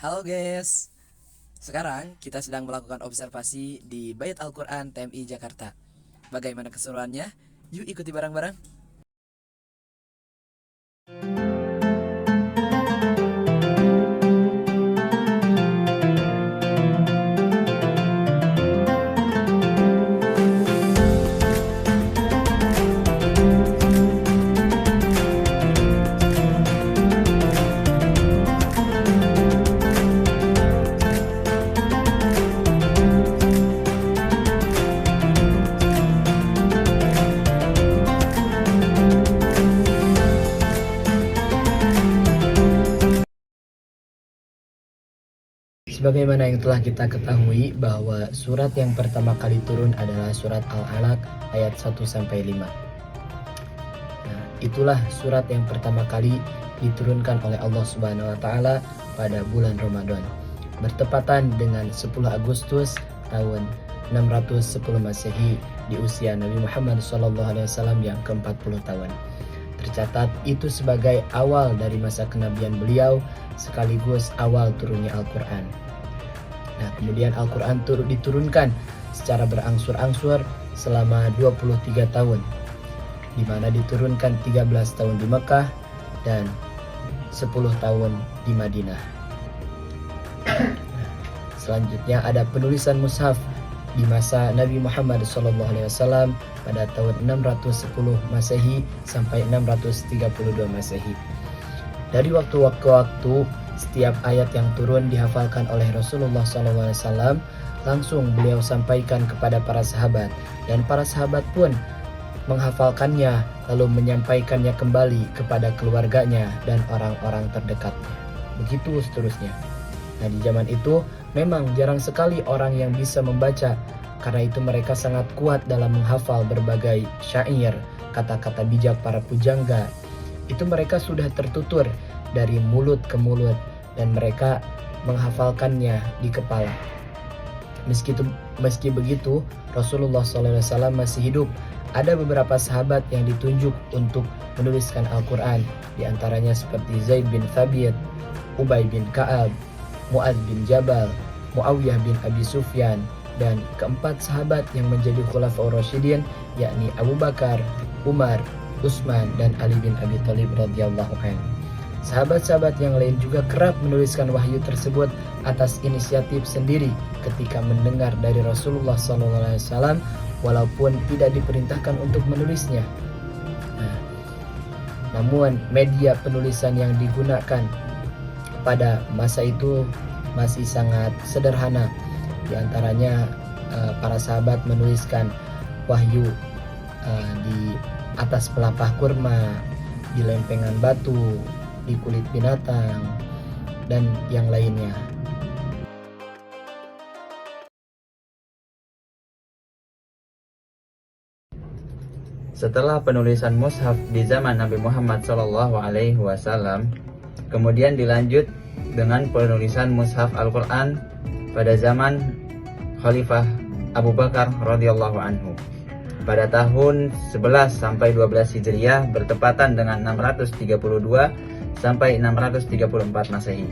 Halo guys, sekarang kita sedang melakukan observasi di Bait Al-Quran TMI Jakarta. Bagaimana keseruannya? Yuk ikuti bareng-bareng. Sebagaimana yang telah kita ketahui bahwa surat yang pertama kali turun adalah surat Al-Alaq ayat 1-5. Nah, itulah surat yang pertama kali diturunkan oleh Allah Subhanahu wa taala pada bulan Ramadan, bertepatan dengan 10 Agustus tahun 610 Masehi di usia Nabi Muhammad SAW yang ke-40 tahun. Tercatat itu sebagai awal dari masa kenabian beliau sekaligus awal turunnya Al-Quran. Nah, kemudian Al-Quran diturunkan secara berangsur-angsur selama 23 tahun, di mana diturunkan 13 tahun di Mekah dan 10 tahun di Madinah. Selanjutnya ada penulisan mushaf di masa Nabi Muhammad SAW pada tahun 610 Masehi sampai 632 Masehi. Dari waktu ke waktu, setiap ayat yang turun dihafalkan oleh Rasulullah SAW, langsung beliau sampaikan kepada para sahabat, dan para sahabat pun menghafalkannya lalu menyampaikannya kembali kepada keluarganya dan orang-orang terdekatnya. Begitu seterusnya. Nah, di zaman itu memang jarang sekali orang yang bisa membaca, karena itu mereka sangat kuat dalam menghafal berbagai syair, kata-kata bijak para pujangga. Itu mereka sudah tertutur dari mulut ke mulut dan mereka menghafalkannya di kepala. Meski begitu, Rasulullah SAW masih hidup. Ada beberapa sahabat yang ditunjuk untuk menuliskan Al-Quran, di antaranya seperti Zaid bin Thabit, Ubay bin Ka'ab, Mu'adz bin Jabal, Muawiyah bin Abi Sufyan, dan keempat sahabat yang menjadi Khulafaur Rasyidin, yakni Abu Bakar, Umar, Utsman, dan Ali bin Abi Thalib radhiyallahu anhu. Sahabat-sahabat yang lain juga kerap menuliskan wahyu tersebut atas inisiatif sendiri ketika mendengar dari Rasulullah SAW, walaupun tidak diperintahkan untuk menulisnya. Nah, namun media penulisan yang digunakan pada masa itu masih sangat sederhana. Di antaranya para sahabat menuliskan wahyu di atas pelepah kurma, di lempengan batu, di kulit binatang, dan yang lainnya. Setelah penulisan mushaf di zaman Nabi Muhammad SAW, kemudian dilanjut dengan penulisan mushaf Al-Quran pada zaman Khalifah Abu Bakar radhiyallahu anhu pada tahun 11 sampai 12 Hijriah, bertepatan dengan 632 sampai 634 Masehi.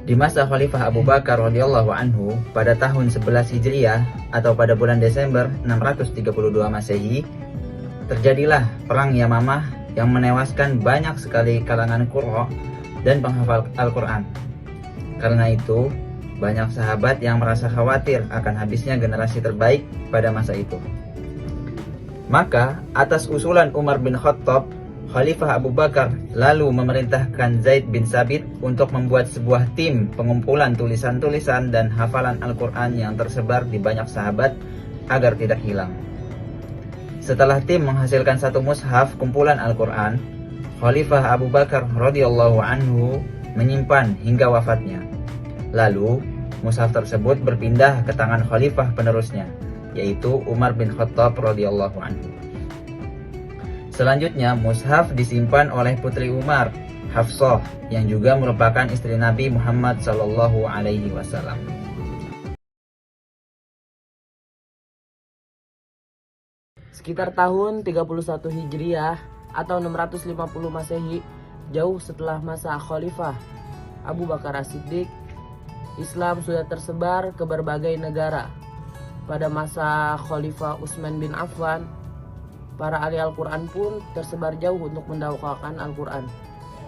Di masa Khalifah Abu Bakar radhiyallahu anhu pada tahun 11 Hijriah atau pada bulan Desember 632 Masehi, terjadilah perang Yamamah yang menewaskan banyak sekali kalangan qurra dan penghafal Al-Quran. Karena itu, banyak sahabat yang merasa khawatir akan habisnya generasi terbaik pada masa itu. Maka, atas usulan Umar bin Khattab, Khalifah Abu Bakar lalu memerintahkan Zaid bin Sabit untuk membuat sebuah tim pengumpulan tulisan-tulisan dan hafalan Al-Quran yang tersebar di banyak sahabat agar tidak hilang. Setelah tim menghasilkan satu mushaf kumpulan Al-Quran, Khalifah Abu Bakar radhiyallahu anhu menyimpan hingga wafatnya. Lalu, mushaf tersebut berpindah ke tangan khalifah penerusnya, yaitu Umar bin Khattab radhiyallahu anhu. Selanjutnya, mushaf disimpan oleh putri Umar, Hafsah, yang juga merupakan istri Nabi Muhammad SAW. Sekitar tahun 31 Hijriah atau 650 Masehi, jauh setelah masa Khalifah Abu Bakar As-Siddiq, Islam sudah tersebar ke berbagai negara. Pada masa Khalifah Utsman bin Affan, para ahli Al-Quran pun tersebar jauh untuk mendakwakan Al-Quran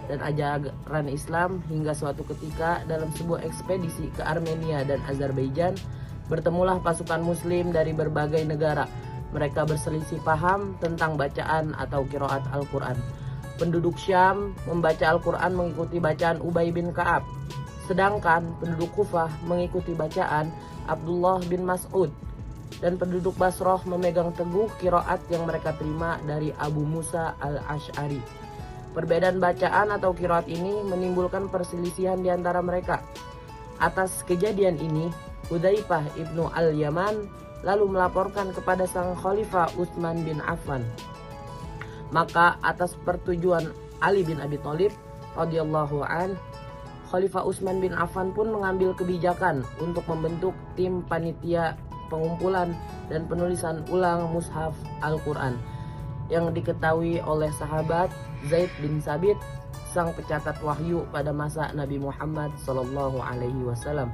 dan ajaran Islam, hingga suatu ketika dalam sebuah ekspedisi ke Armenia dan Azerbaijan bertemulah pasukan muslim dari berbagai negara. Mereka berselisih paham tentang bacaan atau qiraat Al-Quran. Penduduk Syam membaca Al-Quran mengikuti bacaan Ubay bin Ka'ab, sedangkan penduduk Kufah mengikuti bacaan Abdullah bin Mas'ud, dan penduduk Basrah memegang teguh qiraat yang mereka terima dari Abu Musa al-Asy'ari. Perbedaan bacaan atau qiraat ini menimbulkan perselisihan di antara mereka. Atas kejadian ini, Hudzaifah ibnu al-Yaman lalu melaporkan kepada sang Khalifah Utsman bin Affan. Maka atas pertujuan Ali bin Abi Thalib radhiyallahu an, Khalifah Utsman bin Affan pun mengambil kebijakan untuk membentuk tim panitia pengumpulan dan penulisan ulang mushaf Al-Quran yang diketahui oleh sahabat Zaid bin Sabit, sang pencatat wahyu pada masa Nabi Muhammad SAW.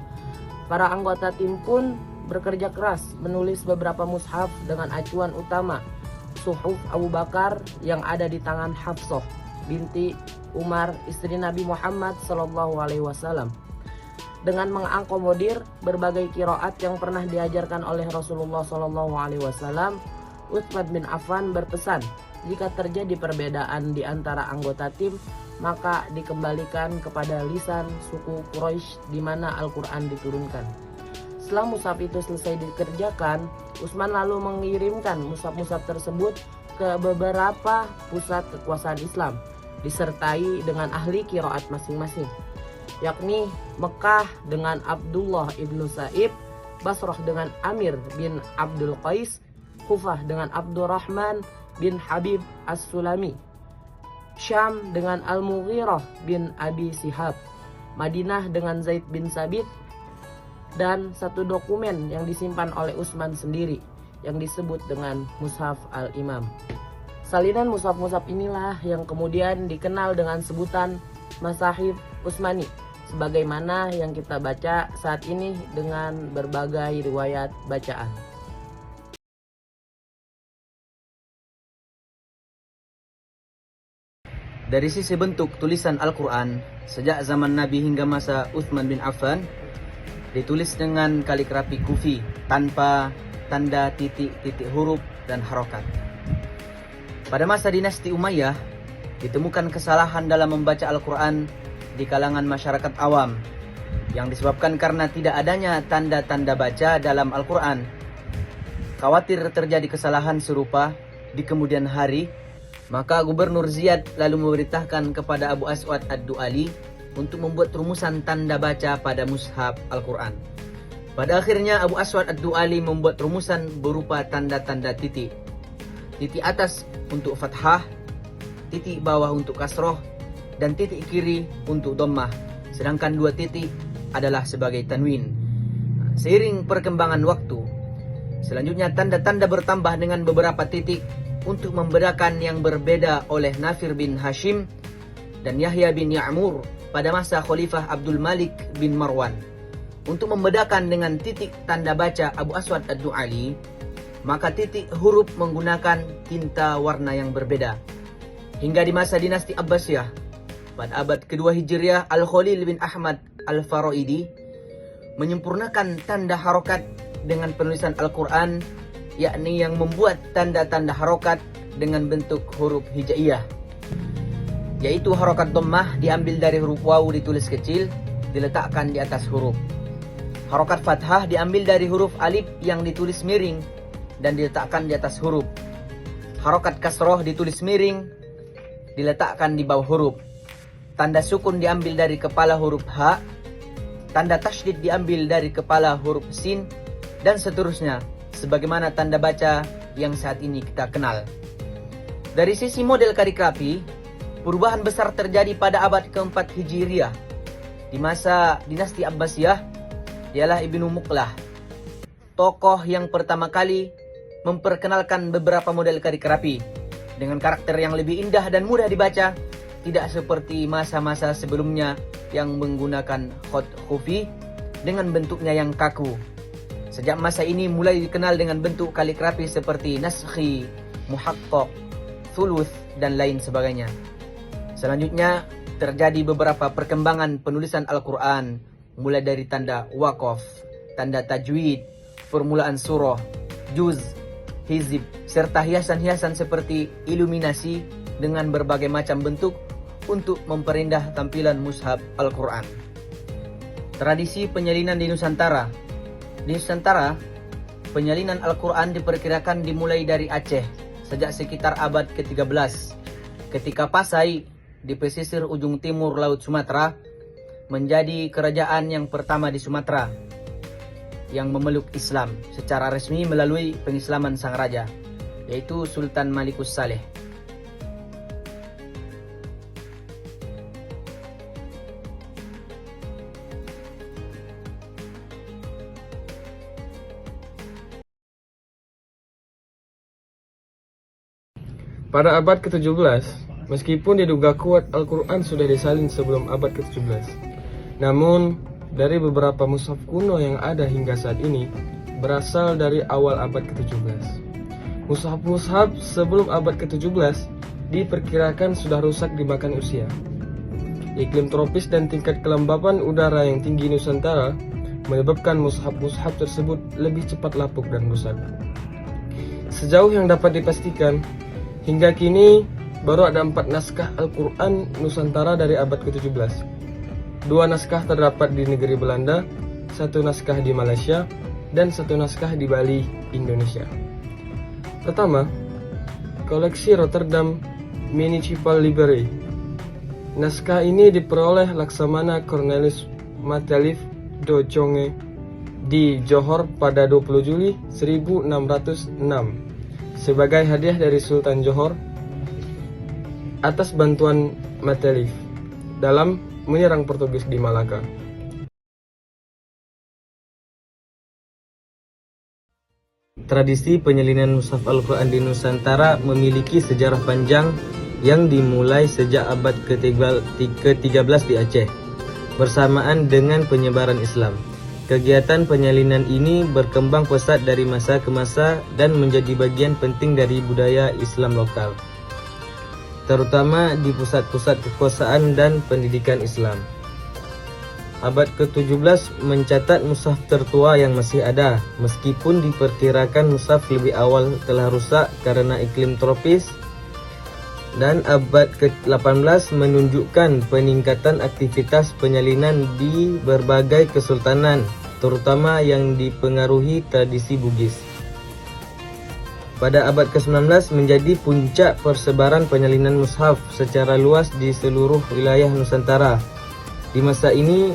Para anggota tim pun bekerja keras menulis beberapa mushaf dengan acuan utama Suhuf Abu Bakar yang ada di tangan Hafsah binti Umar, istri Nabi Muhammad SAW. Dengan mengakomodir berbagai qiraat yang pernah diajarkan oleh Rasulullah SAW, Utsman bin Affan berpesan, jika terjadi perbedaan di antara anggota tim, maka dikembalikan kepada lisan suku Quraisy di mana Al-Quran diturunkan. Setelah mushaf itu selesai dikerjakan, Utsman lalu mengirimkan mushaf-mushaf tersebut ke beberapa pusat kekuasaan Islam, disertai dengan ahli qiraat masing-masing, yakni Mekah dengan Abdullah ibnu Sa'ib, Basrah dengan Amir bin Abdul Qais, Kufah dengan Abdurrahman bin Habib As-Sulami, Syam dengan Al-Mughirah bin Abi Sihab, Madinah dengan Zaid bin Sabit, dan satu dokumen yang disimpan oleh Utsman sendiri yang disebut dengan Mushaf Al-Imam. Salinan mushaf-mushaf inilah yang kemudian dikenal dengan sebutan Masahif Utsmani, sebagaimana yang kita baca saat ini dengan berbagai riwayat bacaan. Dari sisi bentuk tulisan Al-Quran, sejak zaman Nabi hingga masa Utsman bin Affan, ditulis dengan kaligrafi kufi tanpa tanda titik-titik huruf dan harokat. Pada masa dinasti Umayyah, ditemukan kesalahan dalam membaca Al-Quran di kalangan masyarakat awam yang disebabkan karena tidak adanya tanda-tanda baca dalam Al-Quran. Khawatir terjadi kesalahan serupa di kemudian hari, maka Gubernur Ziyad lalu memerintahkan kepada Abu Aswad Ad-Du'ali untuk membuat rumusan tanda baca pada mushaf Al-Quran. Pada akhirnya Abu Aswad Ad-Du'ali membuat rumusan berupa tanda-tanda titik. Titik atas untuk fathah, titik bawah untuk kasroh, dan titik kiri untuk dhammah. Sedangkan dua titik adalah sebagai tanwin. Seiring perkembangan waktu, selanjutnya tanda-tanda bertambah dengan beberapa titik untuk membedakan yang berbeda oleh Nafir bin Hashim dan Yahya bin Ya'mur pada masa Khalifah Abdul Malik bin Marwan. Untuk membedakan dengan titik tanda baca Abu Aswad Ad-Du'ali, maka titik huruf menggunakan tinta warna yang berbeda. Hingga di masa dinasti Abbasiyah, pada abad kedua Hijriah, Al-Khalil bin Ahmad Al-Faraidi menyempurnakan tanda harokat dengan penulisan Al-Quran, yakni yang membuat tanda-tanda harokat dengan bentuk huruf hijaiyah, yaitu harokat dhammah diambil dari huruf waw ditulis kecil, diletakkan di atas huruf. Harokat fathah diambil dari huruf alif yang ditulis miring dan diletakkan di atas huruf. Harokat kasroh ditulis miring, diletakkan di bawah huruf. Tanda sukun diambil dari kepala huruf ha, tanda tasydid diambil dari kepala huruf sin, dan seterusnya, sebagaimana tanda baca yang saat ini kita kenal. Dari sisi model kaligrafi, perubahan besar terjadi pada abad keempat Hijriah. Di masa dinasti Abbasiyah, ialah Ibnu Muqlah, tokoh yang pertama kali memperkenalkan beberapa model kaligrafi dengan karakter yang lebih indah dan mudah dibaca, tidak seperti masa-masa sebelumnya yang menggunakan khot khufi dengan bentuknya yang kaku. Sejak masa ini mulai dikenal dengan bentuk kaligrafi seperti naskhi, muhaqqaq, thuluth, dan lain sebagainya. Selanjutnya terjadi beberapa perkembangan penulisan Al-Quran, mulai dari tanda waqaf, tanda tajwid, permulaan surah, juz, hizib, serta hiasan-hiasan seperti iluminasi dengan berbagai macam bentuk untuk memperindah tampilan mushaf Al-Quran. Tradisi penyalinan di Nusantara. Di Nusantara, penyalinan Al-Quran diperkirakan dimulai dari Aceh sejak sekitar abad ke-13, ketika Pasai di pesisir ujung timur Laut Sumatera menjadi kerajaan yang pertama di Sumatera yang memeluk Islam secara resmi melalui pengislaman sang raja, yaitu Sultan Malikus Saleh. Pada abad ke-17, meskipun diduga kuat Al-Quran sudah disalin sebelum abad ke-17, namun dari beberapa mushaf kuno yang ada hingga saat ini berasal dari awal abad ke-17. Mushaf-mushaf sebelum abad ke-17 diperkirakan sudah rusak dimakan usia. Iklim tropis dan tingkat kelembapan udara yang tinggi Nusantara menyebabkan mushaf-mushaf tersebut lebih cepat lapuk dan rusak. Sejauh yang dapat dipastikan, hingga kini baru ada 4 naskah Al-Quran Nusantara dari abad ke-17. 2 naskah terdapat di negeri Belanda, 1 naskah di Malaysia, dan 1 naskah di Bali, Indonesia. Pertama, koleksi Rotterdam Municipal Library. Naskah ini diperoleh Laksamana Cornelis Matelief do Jonge di Johor pada 20 Juli 1606 sebagai hadiah dari Sultan Johor atas bantuan Matelief dalam menyerang Portugis di Malaka. Tradisi penyalinan mushaf Al-Quran di Nusantara memiliki sejarah panjang yang dimulai sejak abad ke-13 di Aceh, bersamaan dengan penyebaran Islam. Kegiatan penyalinan ini berkembang pesat dari masa ke masa dan menjadi bagian penting dari budaya Islam lokal, terutama di pusat-pusat kekuasaan dan pendidikan Islam. Abad ke-17 mencatat mushaf tertua yang masih ada, meskipun diperkirakan mushaf lebih awal telah rusak karena iklim tropis, dan abad ke-18 menunjukkan peningkatan aktivitas penyalinan di berbagai kesultanan, terutama yang dipengaruhi tradisi Bugis. Pada abad ke-19 menjadi puncak persebaran penyalinan mushaf secara luas di seluruh wilayah Nusantara. Di masa ini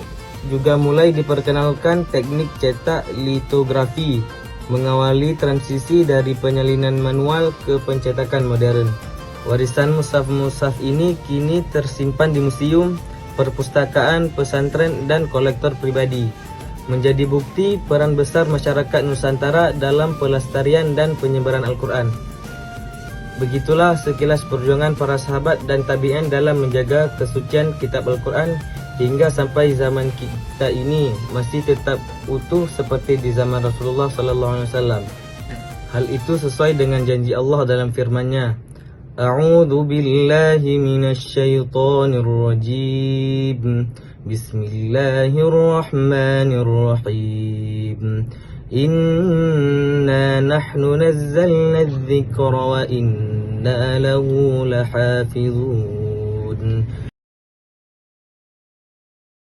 juga mulai diperkenalkan teknik cetak litografi, mengawali transisi dari penyalinan manual ke pencetakan modern. Warisan mushaf-mushaf ini kini tersimpan di museum, perpustakaan, pesantren, dan kolektor pribadi, menjadi bukti peran besar masyarakat Nusantara dalam pelestarian dan penyebaran Al-Quran. Begitulah sekilas perjuangan para sahabat dan tabi'in dalam menjaga kesucian kitab Al-Quran hingga sampai zaman kita ini masih tetap utuh seperti di zaman Rasulullah SAW. Hal itu sesuai dengan janji Allah dalam firman-Nya, A'udzu billahi minasyaitonir rajim. Bismillahirrahmanirrahim. Inna nahnu nazzalna adh-dhikra wa inna lahu lahafizun.